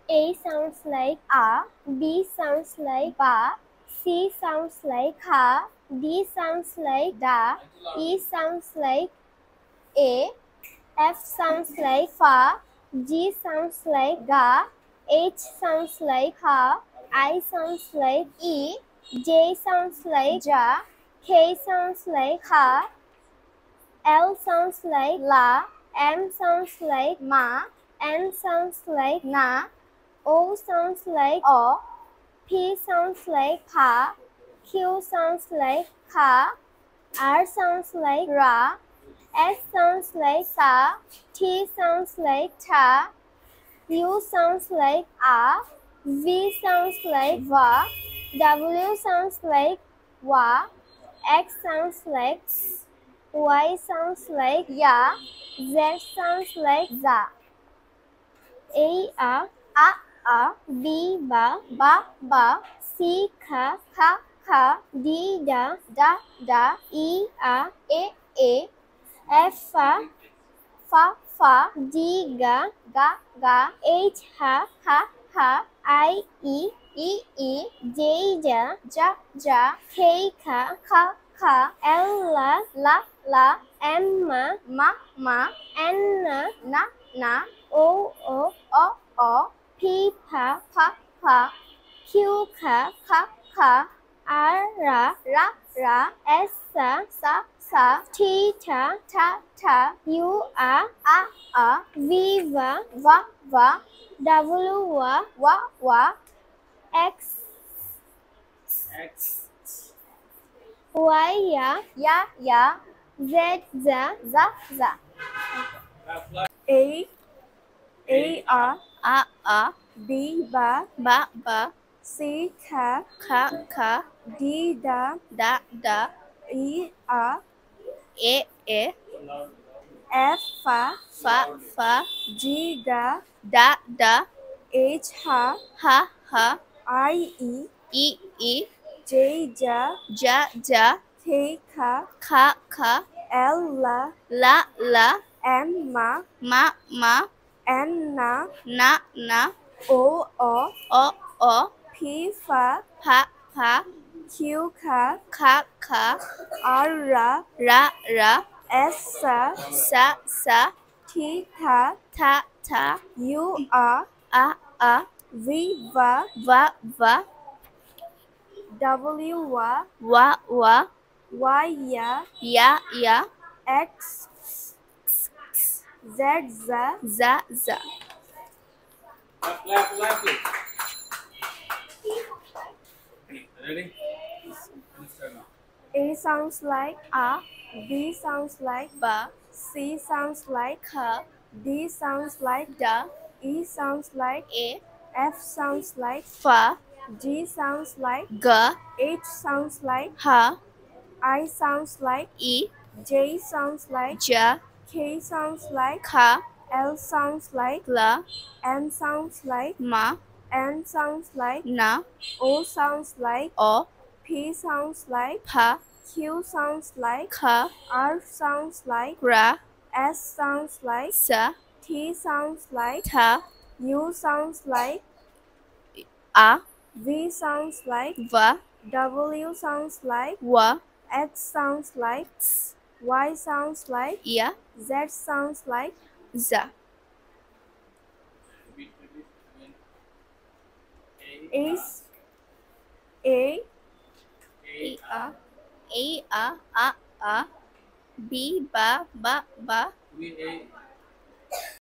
A sounds like A, B sounds like Ba, C sounds like Kha, D sounds like Da, E sounds like A, F sounds like Fa, G sounds like Ga, H sounds like Ha, I sounds like E, J sounds like Ja, K sounds like Kha, L sounds like La, M sounds like Ma, N sounds like Na, O sounds like O, P sounds like Pa, Q sounds like Kha, R sounds like Ra, S sounds like Sa, T sounds like Ta, U sounds like A, V sounds like Va, W sounds like Wa, X sounds like Y sounds like Ya, Z sounds like Za, A A, B ba Ba, C kha Kha, D da Da, E E, F Fa, G ga Ga, H ha Ha, I I, J ja Ja, K kha Kha, L La, M Ma, N Na, O O, P pa Pa, Q kha Kha, R Ra, S Sa, T ta Ta, U A, V Va, W Wa, X Y Ya, Z Za, A A, B ba Ba, C kha Kha, D da Da, E E, F Fa, G da Da, H Ha, I I, J ja Ja, K kha Kha, L La, M Ma, N Na, O O, P fa Pa, Q kha Kha, R Ra, S Sa, T tha Ta, U A, V Va, W Wa, Y Ya, X Z Za. Ready? Start now. A sounds like A, B sounds like Ba, C sounds like Kha, D sounds like Da, E sounds like E, F sounds like Fa, G sounds like Ga, H sounds like Ha, I sounds like I, J sounds like Ja, K sounds like Kha, L sounds like La, M sounds like Ma, N sounds like Na, O sounds like O, P sounds like Pa, Q sounds like Kha, R sounds like Ra, S sounds like Sa, T sounds like Ta, U sounds like A, V sounds like Va, W sounds like Wa, X sounds like Y sounds like Ya, Z sounds like Za. Repeat again. A A E, A, A, B, Ba, A.